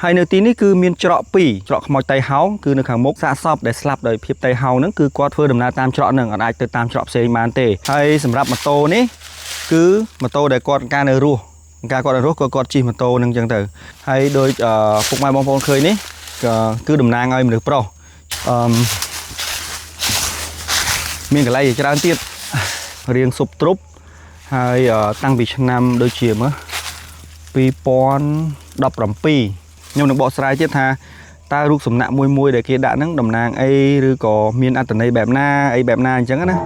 ហើយនៅទីនេះគឺមានច្រក2ច្រកខ្មោចតៃហោងគឺនៅខាងមុខសាកសពដែលស្លាប់ដោយភាពតៃហោងហ្នឹងគឺគាត់ធ្វើដំណើរតាមច្រកហ្នឹងអត់អាចទៅតាមច្រកផ្សេងបានទេហើយសម្រាប់ម៉ូតូនេះគឺម៉ូតូដែលគាត់ការនៅរស់ការគាត់នៅរស់ក៏គាត់ជិះម៉ូតូហ្នឹងអញ្ចឹងទៅហើយដោយពុកម៉ែបងប្អូនឃើញនេះគឺតំណាងឲ្យមនុស្សប្រុសមានកន្លែងជាច្រើនទៀតរៀងស៊ុបទ្រុបហើយតាំងពីឆ្នាំដូចជាមើល2017ខ្ញុំនឹងបកស្រាយទៀតថាតើរូបសំណាកមួយដែលគេដាក់ហ្នឹងតំណាងអីឬក៏មានអត្ថន័យបែបណាអីបែបណាអញ្ចឹងណា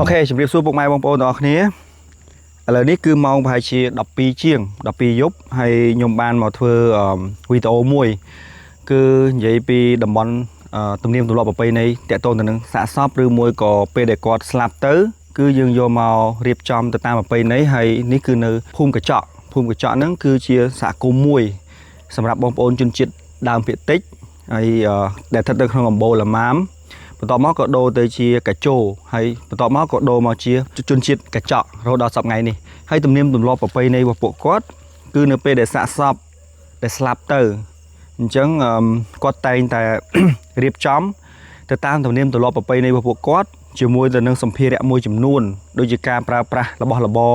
អូខេជម្រាបសួរពុកម៉ែបងប្អូនទាំងអស់គ្នាឥឡូវនេះគឺម៉ោងប្រហែលជា12ជាង12យប់ហើយខ្ញុំបានមកធ្វើវីដេអូមួយគឺនិយាយពីតំបន់ទំនៀមទម្លាប់ប្រពៃណីតាក់ទងទៅនឹងសាកសពឬមួយក៏ពេលដែលគាត់ស្លាប់ទៅគឺយើងយកមករៀបចំទៅតាមប្រពៃណីហើយនេះគឺនៅភូមិកញ្ចក់ហ្នឹងគឺជាសហគមន៍មួយសម្រាប់បងប្អូនជនជាតិដើមភាគតិចហើយដែលស្ថិតនៅក្នុងអំបូរឡាម៉ាមបន្ទាប់មកក៏ដូរទៅជាកាជោហើយបន្ទាប់មកក៏ដូរមកជាជនជាតិកញ្ចក់រហូតដល់សប្តាហ៍ថ្ងៃនេះហើយទំនៀមទម្លាប់ប្រពៃណីរបស់ពួកគាត់គឺនៅពេលដែលសាកសពដែលស្លាប់ទៅអញ្ចឹងគាត់តែងតែរៀបចំទៅតាមទំនៀមទម្លាប់ប្រពៃណីរបស់ពួកគាត់ជាមួយទៅនឹងសម្ភារៈមួយចំនួនដូចជាការប្រើប្រាស់របស់របរ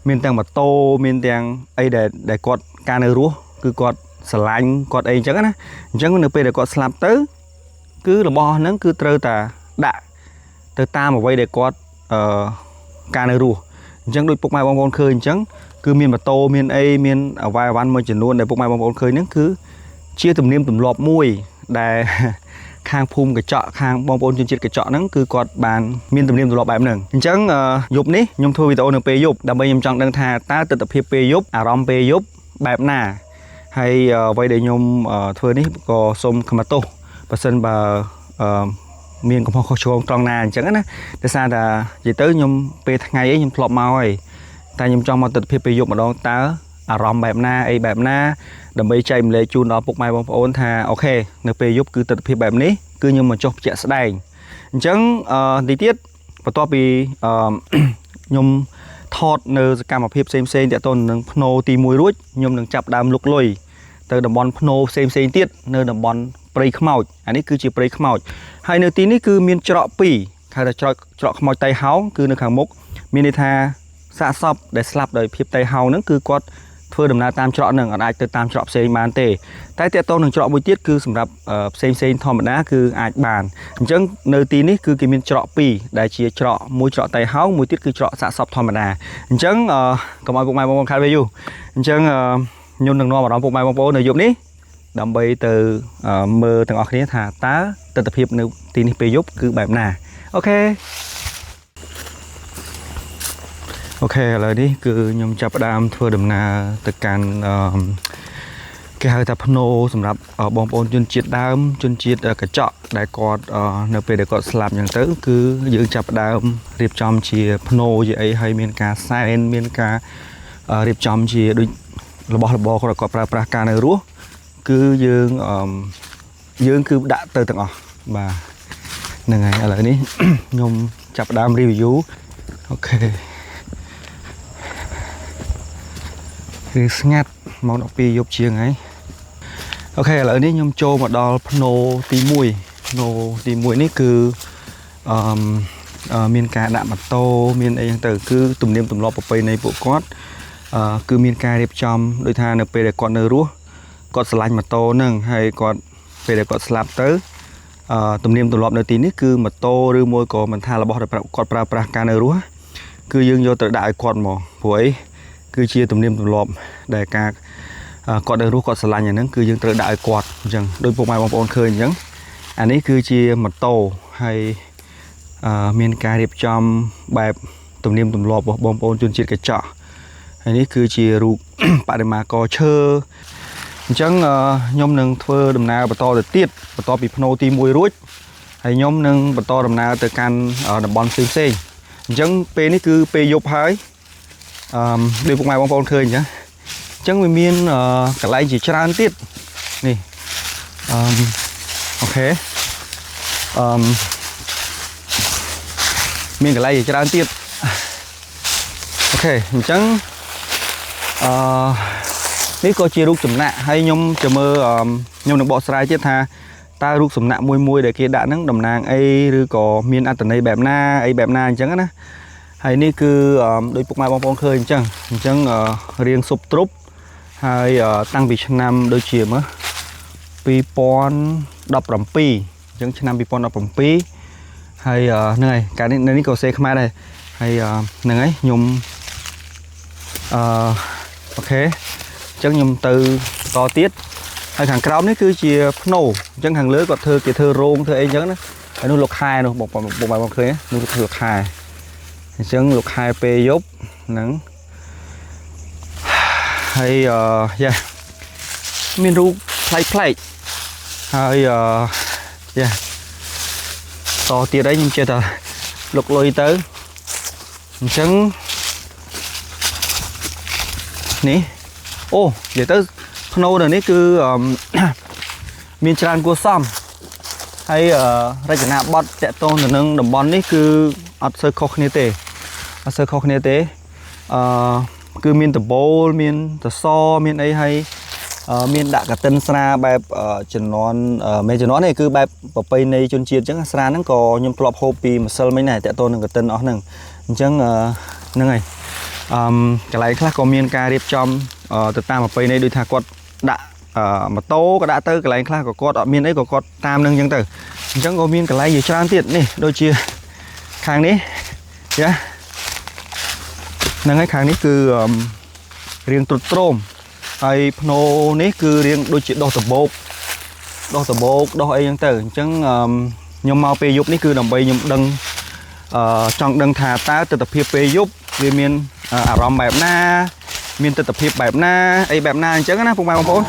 មានទាំងម៉ូតូមានទាំងអីដែលគាត់ការនៅរស់គឺគាត់ស្រឡាញ់គាត់អីអញ្ចឹងណាអញ្ចឹងនៅពេលដែលគាត់ស្លាប់ទៅគឺរបស់ហ្នឹងគឺត្រូវតែដាក់ទៅតាមអ្វីដែលគាត់ការនៅរស់អញ្ចឹងដូចពុកម៉ែបងប្អូនឃើញអញ្ចឹងគឺមានម៉ូតូមានអីមានអវ៉ាន់មួយចំនួនដែលពុកម៉ែបងប្អូនឃើញហ្នឹងគឺជាទំនៀមទម្លាប់មួយដែលខាងភូមិកញ្ចក់ខាងបងប្អូនជនជាតិកញ្ចក់ហ្នឹងគឺគាត់បានមានទំនៀមទម្លាប់បែបហ្នឹងអញ្ចឹងយប់នេះខ្ញុំធ្វើវីដេអូនៅពេលយប់ដើម្បីខ្ញុំចង់ដឹងថាតើទស្សនវិជ្ជាពេលយប់អារម្មណ៍ពេលយប់បែបណាហើយអ្វីដែលខ្ញុំធ្វើនេះក៏សូមខមាទោសបើសិនបើមានកំហុសខុសឆ្គងត្រង់ណាអញ្ចឹងណាដោយសារតែនិយាយទៅខ្ញុំពេលថ្ងៃអីខ្ញុំធ្លាប់មកហើយតែខ្ញុំចង់មកទស្សនវិជ្ជាពេលយប់ម្ដងតើអារម្មណ៍បែបណាអីបែបណាដើម្បីចែកម្លែកជូនដល់ពុកម៉ែបងប្អូនថាអូខេនៅពេលយប់គឺទស្សនវិជ្ជាបែបនេះគឺខ្ញុំមកចុះជាក់ស្ដែងអញ្ចឹងទីទៀតបន្ទាប់ពីខ្ញុំថតនៅសកម្មភាពផ្សេងតាក់ទងនឹងភ្នោទី1រួចខ្ញុំនឹងចាប់ដើមលុកលុយទៅតំបន់ភ្នោផ្សេងទៀតនៅតំបន់ព្រៃខ្មោចអានេះគឺជាព្រៃខ្មោចហើយនៅទីនេះគឺមានច្រក2ហៅថាច្រកខ្មោចតៃហោងគឺនៅខាងមុខមានន័យថាសាកសពដែលស្លាប់ដោយភាពតៃហោងហ្នឹងគឺគាត់ធ្វើដំណើរតាមច្រកហ្នឹងអត់អាចទៅតាមច្រកផ្សេងបានទេតែតាក់ទងនឹងច្រកមួយទៀតគឺសម្រាប់ផ្សេងធម្មតាគឺអាចបានអញ្ចឹងនៅទីនេះគឺគេមានច្រក2ដែលជាច្រកមួយច្រកតៃហោងមួយទៀតគឺច្រកសាកសពធម្មតាអញ្ចឹងកុំឲ្យពុកម៉ែបងប្អូនខាតពេលយូរអញ្ចឹងខ្ញុំនឹងនាំអារម្មណ៍ពុកម៉ែបងប្អូននៅយប់នេះដើម្បីទៅមើលទាំងអស់គ្នាថាតើទស្សនវិជ្ជានៅទីនេះពេលយប់គឺបែបណាអូខេឥឡូវនេះគឺខ្ញុំចាប់ផ្ដើមធ្វើដំណើរទៅកាន់គេហៅថាភ្នោសម្រាប់បងប្អូនជនជាតិដើមជនជាតិកញ្ចក់ដែលគាត់នៅពេលដែលគាត់ស្លាប់អញ្ចឹងទៅគឺយើងចាប់ផ្ដើមរៀបចំជាភ្នោជាអីហើយមានការសែនមានការរៀបចំជាដូចរបស់របរគាត់ប្រើប្រាស់ការនៅរស់គឺយើងគឺដាក់ទៅទាំងអស់បាទហ្នឹងហើយឥឡូវនេះខ្ញុំចាប់ផ្ដើម review អូខេគឺស្ងាត់ម៉ោង12យប់ជាងហើយអូខេឥឡូវនេះខ្ញុំចូលមកដល់ភ្នោទី1នេះគឺមានការដាក់ម៉ូតូមានអីហ្នឹងទៅគឺទំនៀមទម្លាប់ប្រពៃណីពួកគាត់គឺមានការរៀបចំដូចថានៅពេលដែលគាត់នៅរស់គាត់ឆ្លាញ់ម៉ូតូហ្នឹងហើយគាត់ពេលដែលគាត់ស្លាប់ទៅទំនៀមទម្លាប់នៅទីនេះគឺម៉ូតូឬមួយក៏មិនថារបស់ដែលគាត់ប្រើប្រាស់ការនៅរស់គឺយើងយកទៅដាក់ឲ្យគាត់មកព្រោះអីគឺជាទំនៀមទម្លាប់ដែលការគាត់នៅរស់គាត់ឆ្លាញ់អាហ្នឹងគឺយើងត្រូវដាក់ឲ្យគាត់អញ្ចឹងដោយពុកម៉ែបងប្អូនឃើញអញ្ចឹងអានេះគឺជាម៉ូតូហើយមានការរៀបចំបែបទំនៀមទម្លាប់របស់បងប្អូនជនជាតិកញ្ចក់ហើយនេះគឺជារូបបដិមាករឈើអញ្ចឹងខ្ញុំនឹងធ្វើដំណើរបន្តទៅទៀតបន្ទាប់ពីភ្នោទី1រួចហើយខ្ញុំនឹងបន្តដំណើរទៅកាន់តំបន់ផ្សេងអ chẳng pe ní cứ pe dục hơi đi cùng mai bong bóng khơi nhá chẳng mình miên cả lại chỉ tràn tiết nè ok miên cả lại chỉ tràn tiết ok mình chẳng nếu có chia rút chấm nạ hay nhom chấm mơ nhom được bỏ sai chết tha ta rút chấm nạ môi môi để kia đã nắng đầm nàng ấy rồi có miên ăn tận này bẹp na ấy bẹp na chẳng á hay ní cứ đôi bụng mai bong bóng khơi chẳng riêng sụp trúc hay tăng vị nam đôi chiềm á pi pon đập rầm pi chẳng nam pi pon đập rầm pi hay này cái này có xe khai đây hay này nhung ok chẳng nhung từ to tiết hay hàng cào đấy cứ chia nổ chẳng hàng lưới có thơ kia thơ rôn thơ ấy chẳng đó hay nó lục hai rồi một bài bóng khơi nó lục hai chẳng lục hai p dốt nắng hay yeah miền ru play hay yeah to tiệt đấy nhưng chưa ta lục lôi tới chẳng ní ô vậy tới nô rồi ní cứ miền tràn của xóm hay ra chợ nạp bọt tẹt tôn rồi nâng đầm bón ní cứ ắt sơ khóc nê tế cứ miền tập bô miền tập so miền ấy hay miền đạ cả tân sa bài chừng nón mấy chừng nón này cứ bài bảo pay này chôn chiên chẳng sa nó có nhung club hopi mà sơ mấy này tẹt tôn cả tân nó nâng chẳng nâng này cái này khác có miền ca điệp trong từ ta mà pay này đôi thà quạt đạ mà tô có đã tới cái này khác có quạt ở miền ấy có quạt tam nâng chẳng từ chẳng có miền cái này gì trang tiện này đôi chia khang đấy nhá nâng cái khangนี้คือเรียงตุ่มโตมไอ้พโนนี้คือเรียงโดยจิตดอกตะโบกดอกไอ้ยังตื่นจังยมเมาเปยุบนี่คือดำใบยมดังจังดังถาตาตะเพียบเปยุบเรียนเมียนอารมณ์แบบหน้าเมียนตะเพียบแบบหน้าไอ้แบบหน้าจังนะพวกมาของผม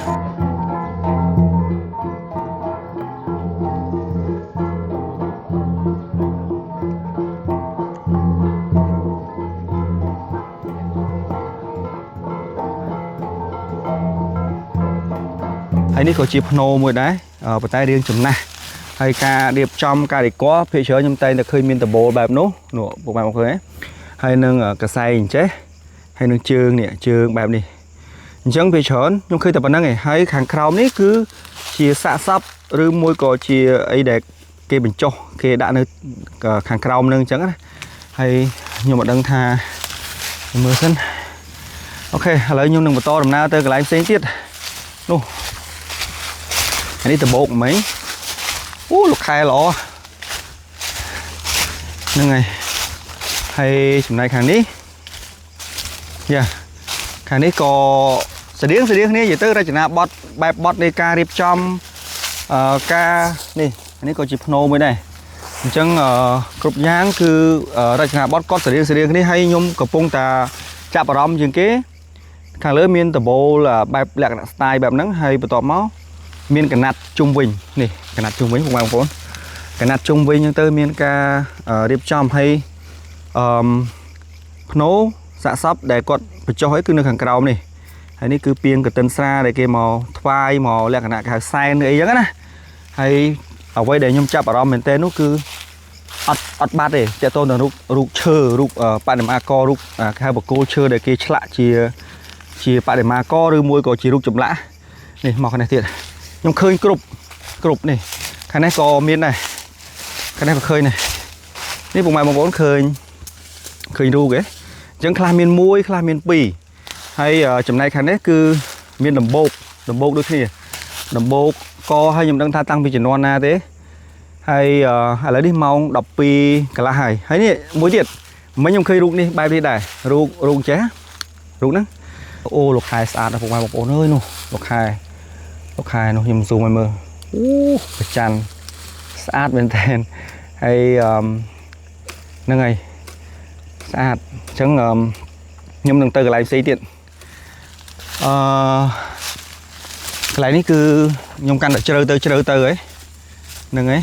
นี่ก็จีพโนมวยได้ปัจจัยเรียงจุ่มนะให้การเดียบจอมการเด็กก็เพื่อเชื้อยังไงแต่เคยมีแต่โบแบบนู้หนูพวกมันเคยให้หนึ่งกระไซเจ๊ให้หนึ่งเชืองเนี่ยเชืองแบบนี้จังเพื่อเชื้อยังเคยแต่ปัจจัยไงให้ขังคราวนี้คือเชียสะซับหรือมวยก็เชียไอเด็กเกบินโจเกด่านึกขังคราวนึงจังนะให้ยังมาดังทามือสั้นโอเคแล้วยังหนึ่งมาโตดำหน้าเตอร์กับไลฟ์เซ็งติดนู้อันนี้ตะโบกไหมลูกไข่หรอยังไงให้สำนักขังนี้ขังนี้ก็เสียงนี้อย่าตื้อราชนาบอสแบบบอสในการรีบจอมกานี่อันนี้ก็จีพโนmới nàyจังกรุบย่างคือราชนาบอสก็เสียงนี้ให้ยมกับปงตาจับอารมณ์อย่างเก๋ขังเลือมีนตะโบแบบหลักสไตล์แบบนั้นให้ประตอบเมาmiền cái nát trung bình nè cái nát trung bình không phải không cái nát trung bình nhưng tôi miền ca điệp chom hay nấu xạ sắp để quật cho hết cứ nước hàng cầu này hay ní cứ piên cái tân xa để cái màu phai màu lẹ cái nát cái sai nữa ấy giống á hay ở quay để nhung chập ở đó mình tên nó cứ ắt bát để cho tôi là rục chờ rục bạn làm aco rục hai bậc cô chơi để cái lạ chia bạn để mà co rồi môi có chỉ rục chụp lạ này màu cái này thiệt nhung khơi cục này cái này có miếng này cái này có khơi nàyนี่ผมมาบอกว่าเคยดูเก๋จังคลาเมียนมวยคลาเมียนปีให้จำนายคันนี้คือเมียนดำโบกด้วยที่ดำโบกก็ให้ยมดังท่าตั้งปีจีนวันนาเต้ให้อะไรดิมองดอกปีกะละหายให้นี่มวยเด็ดไม่ยมเคยรูนี่ใบที่ใดรูแจ๊รูนั่งโอ้ลูกชายสะอาดนะผมมาบอกโอ้เฮ้ยนู่ลูกชายนู่ยมซูมมือประจันสะอาดเป็นแทนให้นั่งไงสะอาดจังยมดังเตอร์อะไรซีติดcái nàyนี่คือยมกันเจริญเตอร์ấyนั่งไง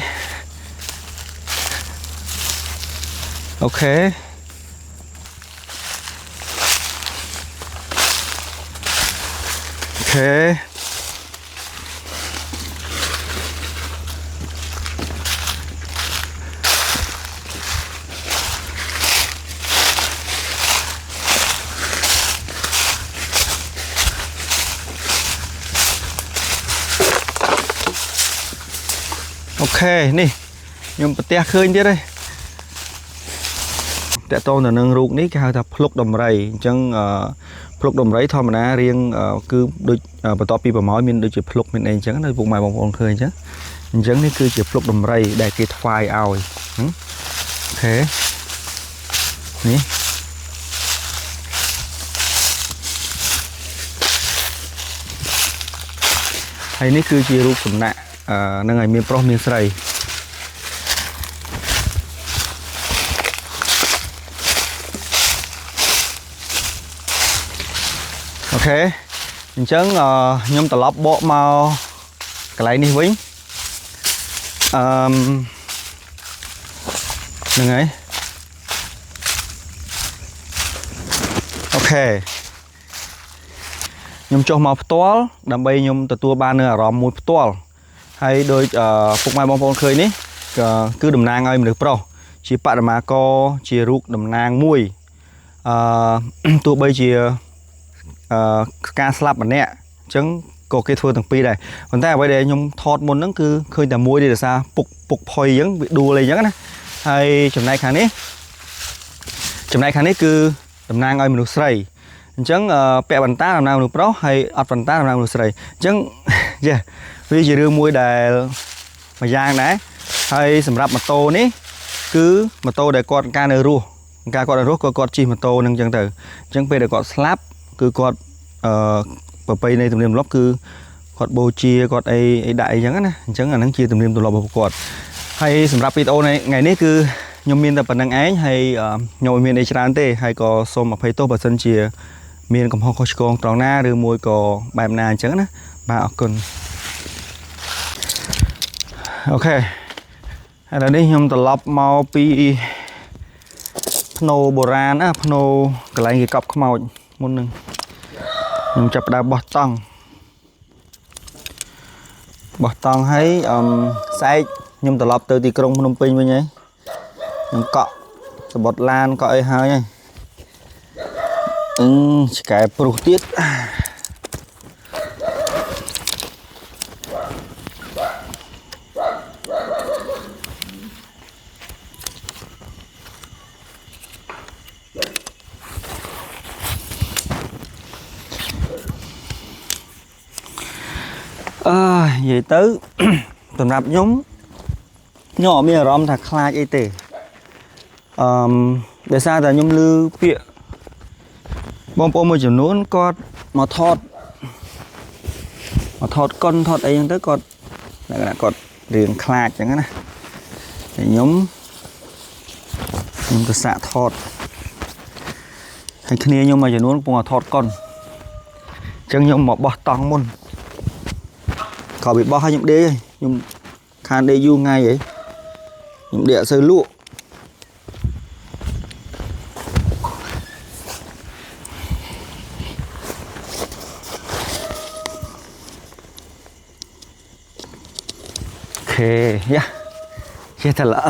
โอเค เคโอเคนี่ยมประเทศเคยទៀតទេតែតទៅនឹងរូបនេះគេហៅថាភ្លុកដំរីអញ្ចឹងភ្លុកដំរីធម្មតារៀងគឺដូចបន្ទាប់ពីប្រម៉ោយមានដូចជាភ្លុកមានអីអញ្ចឹងនៅពុកម៉ែបងប្អូនឃើញអញ្ចឹងនេះគឺជាភ្លុកដំរីដែលគេថ្វាយឲ្យអូខេនេះហើយនេះគឺជារូបសំណាក់នឹងឲ្យមានប្រុសមានស្រីអូខេអញ្ចឹងខ្ញុំត្រឡប់បកមកកន្លែងនេះវិញហ្នឹងហើយអូខេខ្ញុំចុះមកផ្ទាល់ដើម្បីខ្ញុំទទួលបាននូវអារម្មណ៍មួយផ្ទាល់ហើយដូចពុកម៉ែបងប្អូនឃើញនេះគឺតំណាងឲ្យមនុស្សប្រុសជាបដិមាករជារូបតំណាងមួយទោះបីជាការស្លាប់ម្នាក់អញ្ចឹងក៏គេធ្វើទាំងពីរដែរប៉ុន្តែអ្វីដែលខ្ញុំថតមុនហ្នឹងគឺឃើញតែមួយទេដោយសារពុកផុយអញ្ចឹងវាដួលអីអញ្ចឹងណាហើយចំណែកខាងនេះគឺតំណាងឲ្យមនុស្សស្រីអញ្ចឹងពាក់បន្តាតំណាងមនុស្សប្រុសហើយអត់បន្តាតំណាងមនុស្សស្រីអញ្ចឹងវាជារឿងមួយដែលមួយយ៉ាងដែរហើយសម្រាប់ម៉ូតូនេះគឺម៉ូតូដែលគាត់ការនៅរស់ការគាត់នៅរស់ក៏គាត់ជិះម៉ូតូនឹងអញ្ចឹងទៅអញ្ចឹងពេលដែលគាត់ស្លាប់គឺគាត់ប្រពៃណីទំនៀមទម្លាប់គឺគាត់បូជាគាត់អីដាក់អីចឹងណាអញ្ចឹងអាហ្នឹងជាទំនៀមទម្លាប់របស់គាត់ហើយសម្រាប់វីដេអូថ្ងៃនេះគឺខ្ញុំមានតែប៉ុណ្្នឹងឯងហើយខ្ញុំមិនមានអីច្រើនទេហើយក៏សូមអភ័យទោសបើសិនជាមានកំហុសខុសឆ្គងត្រង់ណាឬមួយក៏បែបណាអញ្ចឹងណាបាទអរគុណអូខេឥឡូវនេះខ្ញុំត្រឡប់មកពីភ្នូបុរាណភ្នូកន្លែងគេកប់ខ្មោចមុននឹងខ្ញុំចាប់ផ្ដើមបោះតង់ហើយសែកខ្ញុំត្រឡប់ទៅទីក្រុងភ្នំពេញវិញហើយខ្ញុំកក់សបុតឡានកក់អីហើយឆ្កែព្រុសទៀតនិយាយទៅសម្រាប់ខ្ញុំអត់មានអារម្មណ៍ថាខ្លាចអីទេដោយសារតែខ្ញុំឮពាក្យបងប្អូនមួយចំនួនគាត់មកថតកុនថតអីហ្នឹងទៅគាត់លក្ខណៈគាត់រៀងខ្លាចអញ្ចឹងណាតែខ្ញុំក៏សាក់ថតហើយគ្នាខ្ញុំមួយចំនួនកំពុងតែថតកុនអញ្ចឹងខ្ញុំមកបោះតង់មុនក៏វាបោះឲ្យខ្ញុំដេកខ្ញុំខានដេកយូរថ្ងៃហីខ្ញុំដេកអត់សូវលក់អូខេយ៉ាចេះតែល្អ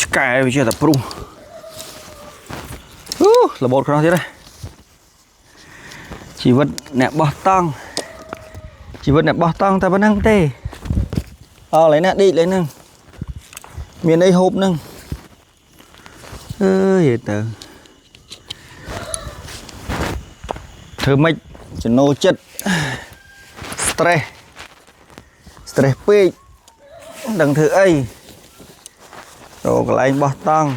ឆ្កែវាជាតែព្រុសរបូតខ្នោះទៀតជីវិតអ្នកបោះតង់តែប៉ុណ្្នឹងទេអស់ឡើយណាដេកឡើយហ្នឹងមានអីហូបហ្នឹងយេទៅធ្វើម៉េចចំណូលចិត្ត stress ពេកមិនដឹងធ្វើអីរកកន្លែងបោះតង់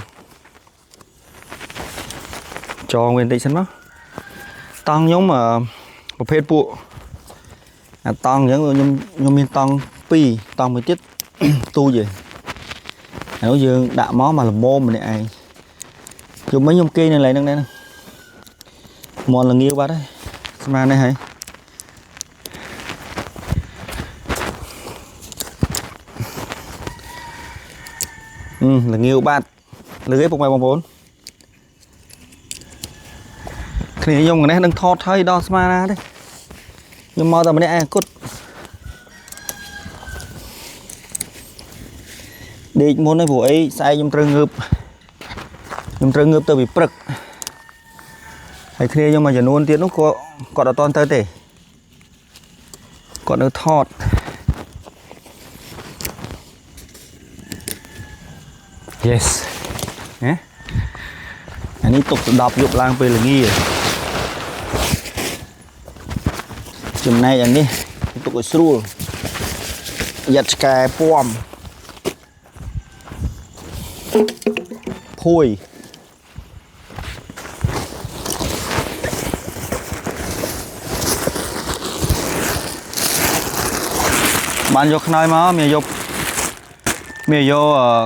ចងវាបន្តិចសិនមកតង់ខ្ញុំប្រភេទពួកអាតង់អញ្ចឹងខ្ញុំមានតង់2តង់មួយទៀតទូចឯងហើយយើងដាក់មកល្មមម្នាក់ឯងយប់មិញខ្ញុំគេនៅកន្លែងហ្នឹងដែរមន់ល្ងាវបាត់ហើយស្មាននេះហើយ là nhiều bạn lưới bông mai bông vốn khi dùng cái này đừng thọt hơi đo sma ra đấy nhưng mà tao mới ăn cút đi muốn nói vụ ấy sai nhung trưng ngợp tôi bị bực hay khi nhưng mà giờ luôn tiếng nó có đã toàn tới để còn nó thọt yes nhé anh ấy tục đọc dục lang về là nghi chừng này anh đi tục cái sưu giật cái pom phôi bạn vô khơi mà mẹ vô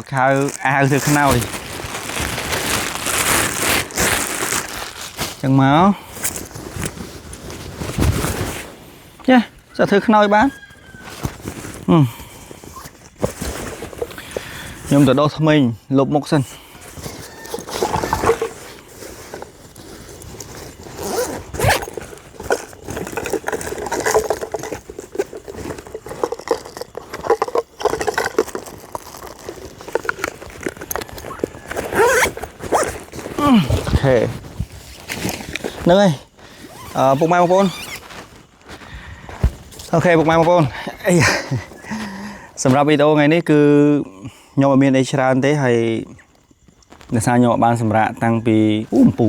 khai ao từ khơi nào đi chẳng máu nha sao thứ khơi bán nhưng từ đâu thông minh lục một sân ok nâng ơi bụng mai một con ok bụng mai một con sầm rạp video ngàyนี้คือโยมมีในชาญเต้ให้ในซาโยมบ้านสำราญตั้งปีปู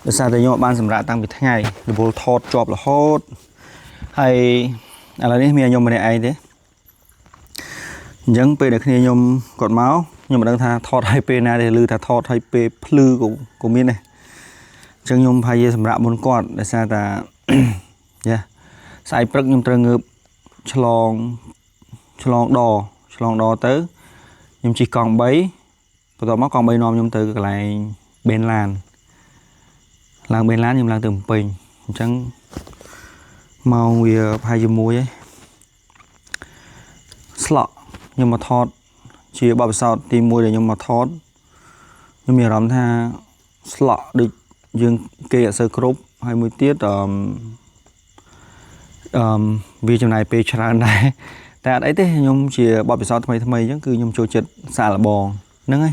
ในซาโยมบ้านสำราญตั้งปีทั้งไงหรือโบทอดจอบหรือฮอดให้อะไรนี่มีโยมมาในไอเต้ยังเป็นเด็กนี่โยมกดเมาส์โยมดังท่าทอดให้เป็นนะเดี๋ยวลือท่าทอดให้เป็นพลือกูมีเนี่ยจังโยมพายสำราญบนกอดในซาตาเนี่ยใส่ปลักโยมตระเงือบฉลองđò tới nhưng chỉ còn bấy bắt đầu mất còn bấy non nhưng từ lại bên làn bên lán nhưng làng từ bình chẳng màu vì hai dùm muối ấy slot nhưng mà thọt chỉ bảo sao tìm muối để nhưng mà thọt nhưng mà làm tha slot được dương kê sơ group 20 tiết vì trong này page nàyแต่ไอ้เต้ยมเชียบอไปซ้อนทำไมจังคือยมโชว์จัดสาละบองนั่งไง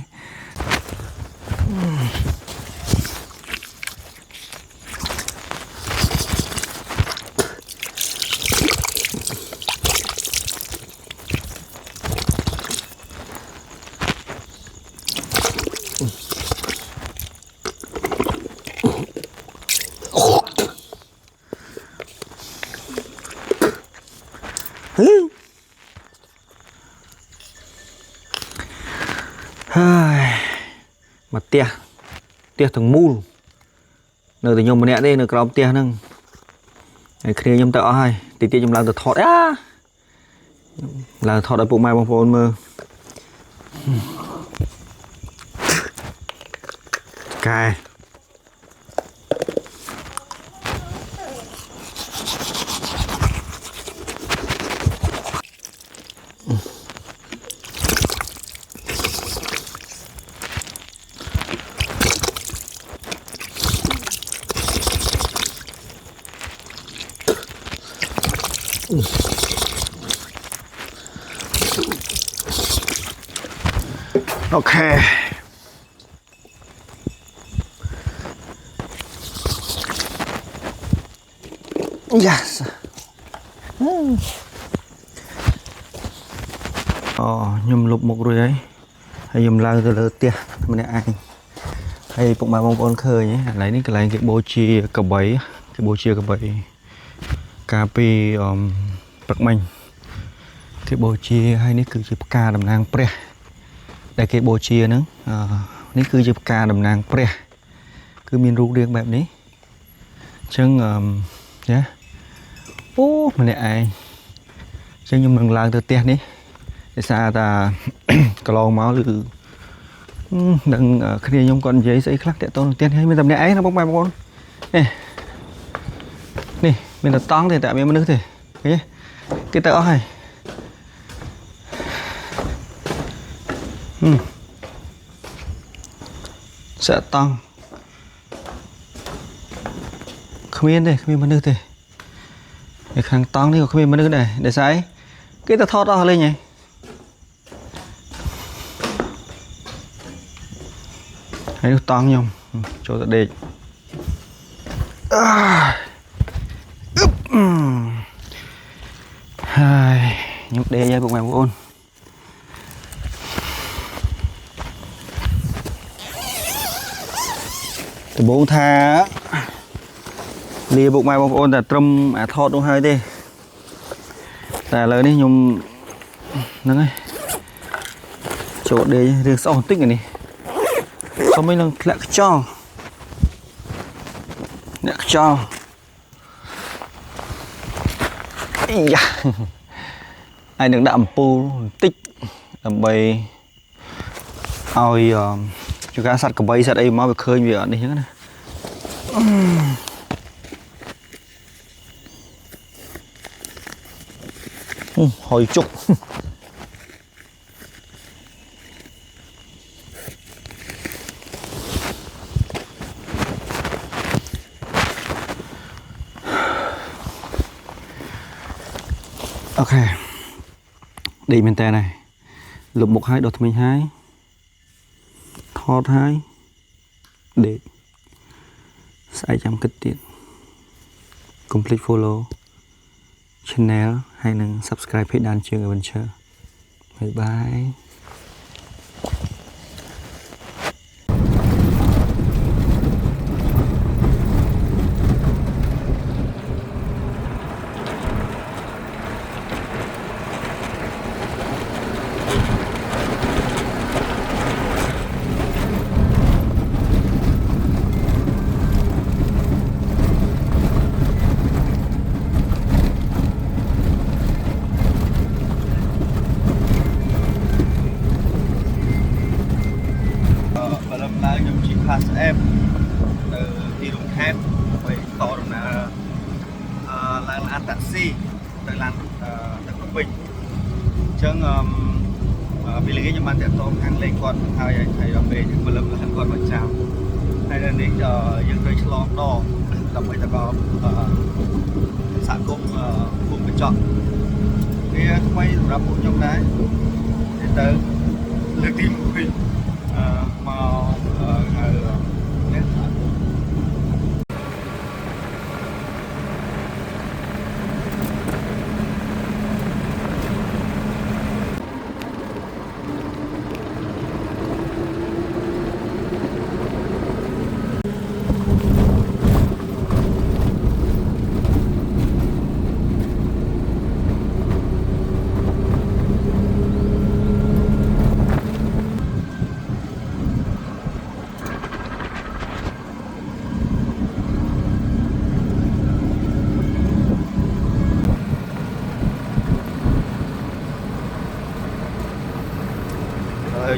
mà tia thằng mù nơi từ nhom này đây nơi cầm tia nâng khi nhom tao hay thì tia nhom làm từ thọt á là thọt ở bụng mai bông phồn mơ cài ok yes nhầm lục một rồi ấy hay nhầm lao từ lỡ tia mình ai hay bụng bà bông khơi nhé lấy những cái bô chia cà bấy cà pi bạc mình cái bô chia hay ní cứ chụp ca đầm nang pre đây cái bô chia nữa ní cứ chụp ca đầm nang pre cứ miền ruộng riêngแบบนี้chân nhé ô mình ai chân nhung đừng làm từ tiền đi để xa ta cả lon máu từ đừng khi nhung còn giấy giấy khác để tôn tiền hay mình tầm này ấy nó bóng bay bóng nè mình là tón thì tại mình nước thì cái tớ này sẽ tăng không yên đây không yên mà nước thế để kháng tăng đi không yên mà nước này để sai cái ta thoát ra lên nhỉ hãy nước tăng nhom cho ta để hai nhúc đê dây bụng mày ôn thì bố tha lìa bụng mày ôn là trâm thọt đúng hơi đi tại lời đi nhung nâng ấy chỗ đê riêng sau tích này sau mấy lần lại cho ai đừng đạm pu tích làm bầy ôi chúng ta sạt cái bầy sạt đây mau bị khơi gì ở đây nhá này hồi chục ok đi bên tay này lục một hai đột mình hai thọt hai để sai chăm kích tiền complete follow channel hay nâng subscribe page đàn chương ở bên chơi bye bye pass em từ đi đường khác với to là ăn taxi từ làng từ Quảng Bình chân vì lý nhưng mà để tôi hàng lên còn hai thầy về những một lần là hắn còn bằng chào hay là đến những cái slot đo làm mấy ta có sản công cùng phải chọn thì quay ra bộ trong đấy để tới lực tìm của mình mà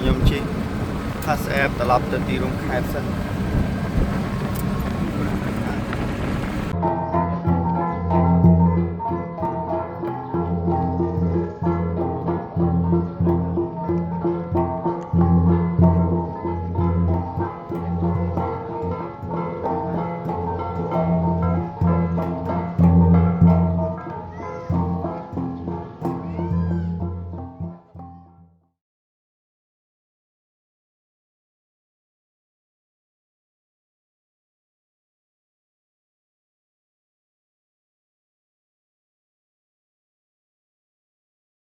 nhôm chi pass em tập từ tí rung khai sân